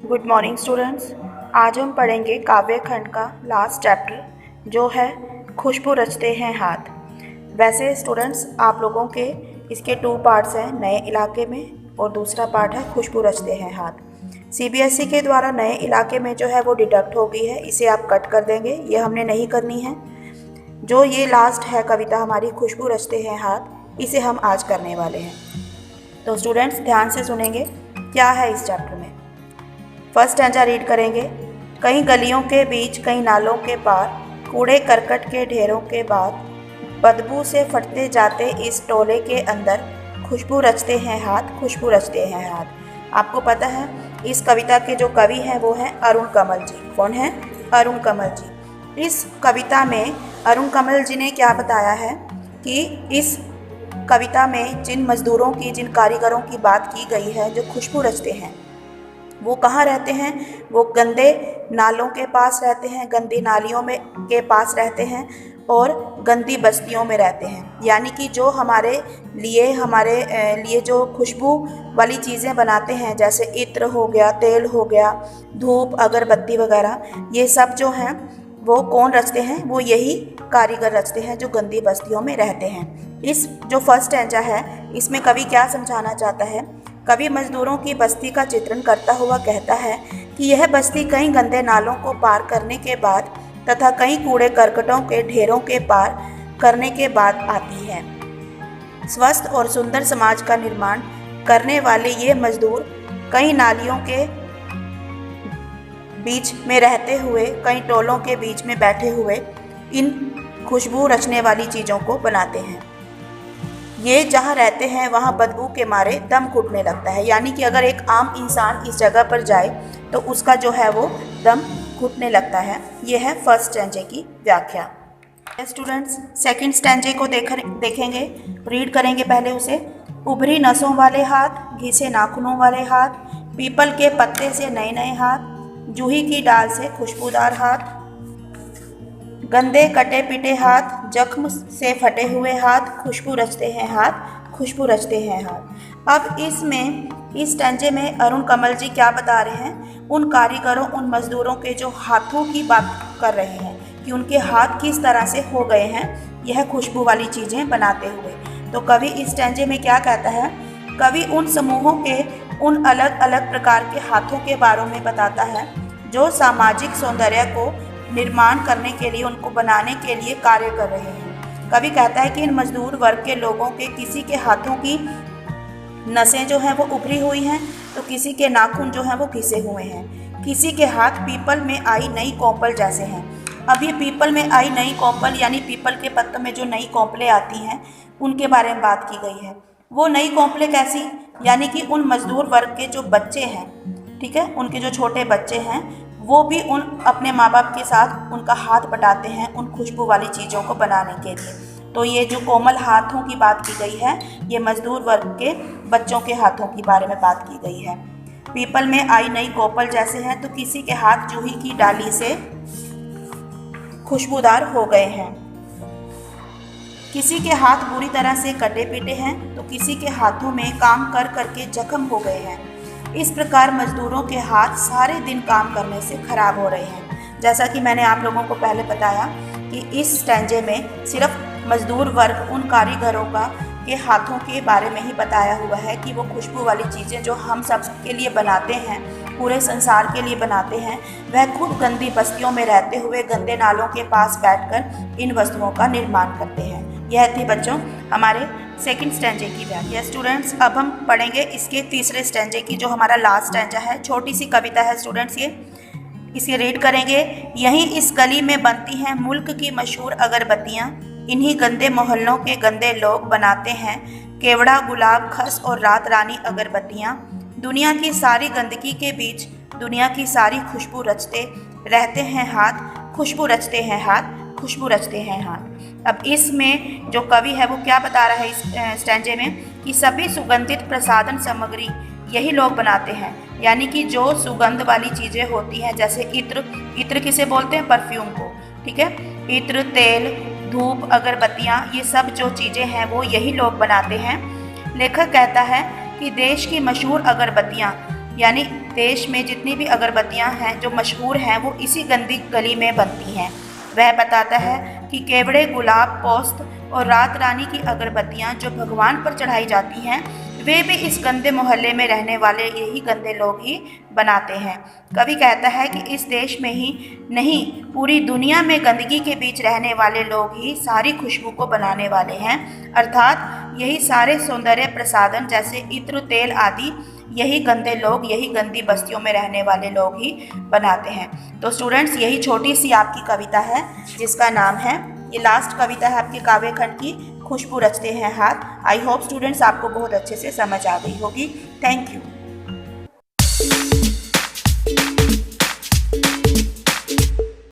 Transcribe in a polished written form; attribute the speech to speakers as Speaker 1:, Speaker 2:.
Speaker 1: Good morning students. आज हम पढ़ेंगे काव्य खंड का लास्ट चैप्टर जो है खुशबू रचते हैं हाथ। वैसे स्टूडेंट्स आप लोगों के इसके 2 पार्ट्स हैं, नए इलाके में और दूसरा पार्ट है खुशबू रचते हैं हाथ। सीबीएसई के द्वारा नए इलाके में जो है वो डिडक्ट हो गई है, इसे आप कट कर देंगे, ये हमने नहीं करनी है। जो ये लास्ट है कविता हमारी खुशबू रचते हैं हाथ, इसे हम आज करने वाले हैं। तो स्टूडेंट्स ध्यान से सुनेंगे क्या है इस चैप्टर में। फर्स्ट स्टैंजा रीड करेंगे। कई गलियों के बीच कई नालों के पार, कूड़े करकट के ढेरों के बाद, बदबू से फटते जाते इस टोले के अंदर, खुशबू रचते हैं हाथ, खुशबू रचते हैं हाथ। आपको पता है इस कविता के जो कवि हैं वो हैं अरुण कमल जी। कौन है? अरुण कमल जी। इस कविता में अरुण कमल जी ने क्या बताया है कि इस कविता में जिन मजदूरों की, जिन कारीगरों की बात की गई है जो खुशबू रचते हैं, वो कहाँ रहते हैं? वो गंदे नालों के पास रहते हैं, गंदी नालियों में के पास रहते हैं और गंदी बस्तियों में रहते हैं। यानी कि जो हमारे लिए जो खुशबू वाली चीज़ें बनाते हैं, जैसे इत्र हो गया, तेल हो गया, धूप, अगरबत्ती वगैरह, ये सब जो हैं वो कौन रचते हैं? वो यही कारीगर रचते हैं जो गंदी बस्तियों में रहते हैं। इस जो फर्स्ट स्टैंजा है इसमें कवि क्या समझाना चाहता है? कवि मजदूरों की बस्ती का चित्रण करता हुआ कहता है कि यह बस्ती कई गंदे नालों को पार करने के बाद तथा कई कूड़े करकटों के ढेरों के पार करने के बाद आती है। स्वस्थ और सुंदर समाज का निर्माण करने वाले ये मजदूर कई नालियों के बीच में रहते हुए, कई टोलों के बीच में बैठे हुए इन खुशबू रचने वाली चीज़ों को बनाते हैं। ये जहाँ रहते हैं वहाँ बदबू के मारे दम घुटने लगता है। यानी कि अगर एक आम इंसान इस जगह पर जाए तो उसका जो है वो दम घुटने लगता है। ये है फर्स्ट स्टैंजे की व्याख्या। स्टूडेंट्स सेकंड स्टैंजे को देखेंगे, रीड करेंगे पहले उसे। उभरी नसों वाले हाथ, घिसे नाखूनों वाले हाथ, पीपल के पत्ते से नए नए हाथ, जूही की डाल से खुशबूदार हाथ, गंदे कटे पिटे हाथ, जख्म से फटे हुए हाथ, खुशबू रचते हैं हाथ, खुशबू रचते हैं हाथ। अब इस स्टैंजे में अरुण कमल जी क्या बता रहे हैं? उन कारीगरों, उन मजदूरों के जो हाथों की बात कर रहे हैं कि उनके हाथ किस तरह से हो गए हैं यह खुशबू वाली चीज़ें बनाते हुए। तो कवि इस स्टैंजे में क्या कहता है? कवि उन समूहों के उन अलग अलग प्रकार के हाथों के बारे में बताता है जो सामाजिक सौंदर्य को निर्माण करने के लिए, उनको बनाने के लिए कार्य कर रहे हैं। कवि कहता है कि इन मजदूर वर्ग के लोगों के किसी के हाथों की नसें जो हैं वो उभरी हुई हैं, तो किसी के नाखून जो हैं वो घिसे हुए हैं, किसी के हाथ पीपल में आई नई कोंपल जैसे हैं। अब ये पीपल में आई नई कोंपल यानी पीपल के पत्तों में जो नई कोंपलें आती हैं उनके बारे में बात की गई है। वो नई कोंपलें कैसी? यानी कि उन मजदूर वर्ग के जो बच्चे हैं, ठीक है, उनके जो छोटे बच्चे हैं वो भी उन अपने माँ बाप के साथ उनका हाथ बटाते हैं उन खुशबू वाली चीज़ों को बनाने के लिए। तो ये जो कोमल हाथों की बात की गई है, ये मजदूर वर्ग के बच्चों के हाथों के बारे में बात की गई है। पीपल में आई नई कोपल जैसे हैं, तो किसी के हाथ जूही की डाली से खुशबूदार हो गए हैं, किसी के हाथ बुरी तरह से कटे पीटे हैं, तो किसी के हाथों में काम कर करके जख्म हो गए हैं। इस प्रकार मजदूरों के हाथ सारे दिन काम करने से खराब हो रहे हैं। जैसा कि मैंने आप लोगों को पहले बताया कि इस स्टैंजे में सिर्फ मजदूर वर्ग, उन कारीगरों के हाथों के बारे में ही बताया हुआ है कि वो खुशबू वाली चीज़ें जो हम सब के लिए बनाते हैं, पूरे संसार के लिए बनाते हैं, वह खुद गंदी बस्तियों में रहते हुए गंदे नालों के पास बैठकर इन वस्तुओं का निर्माण करते हैं। यह थी बच्चों हमारे सेकंड स्टैंजे की व्याख्या। स्टूडेंट्स अब हम पढ़ेंगे इसके तीसरे स्टैंजे की, जो हमारा लास्ट स्टैंजा है। छोटी सी कविता है स्टूडेंट्स, इसे रीड करेंगे। यहीं इस गली में बनती हैं मुल्क की मशहूर अगरबत्तियाँ, इन्हीं गंदे मोहल्लों के गंदे लोग बनाते हैं केवड़ा, गुलाब, खस और रात रानी अगरबत्तियाँ। दुनिया की सारी गंदगी के बीच दुनिया की सारी खुशबू रचते रहते हैं हाथ, खुशबू रचते हैं हाथ, खुशबू रचते हैं हाथ। अब इसमें जो कवि है वो क्या बता रहा है इस स्टैंजे में कि सभी सुगंधित प्रसाधन सामग्री यही लोग बनाते हैं। यानी कि जो सुगंध वाली चीज़ें होती हैं, जैसे इत्र किसे बोलते हैं? परफ्यूम को, ठीक है। इत्र, तेल, धूप, अगरबत्तियाँ, ये सब जो चीज़ें हैं वो यही लोग बनाते हैं। लेखक कहता है कि देश की मशहूर अगरबत्तियाँ, यानी देश में जितनी भी अगरबत्तियाँ हैं जो मशहूर हैं वो इसी गंदी गली में बनती हैं। वह बताता है कि केवड़े, गुलाब, पोस्त और रात रानी की अगरबत्तियाँ जो भगवान पर चढ़ाई जाती हैं वे भी इस गंदे मोहल्ले में रहने वाले यही गंदे लोग ही बनाते हैं। कवि कहता है कि इस देश में ही नहीं, पूरी दुनिया में गंदगी के बीच रहने वाले लोग ही सारी खुशबू को बनाने वाले हैं, अर्थात यही सारे सौंदर्य प्रसाधन जैसे इत्र, तेल आदि यही गंदे लोग, यही गंदी बस्तियों में रहने वाले लोग ही बनाते हैं। तो स्टूडेंट्स, यही छोटी सी आपकी कविता है जिसका नाम है, ये लास्ट कविता है आपके काव्य खंड की, खुशबू रचते हैं हाथ। आई होप स्टूडेंट्स आपको बहुत अच्छे से समझ आ गई होगी। Thank you.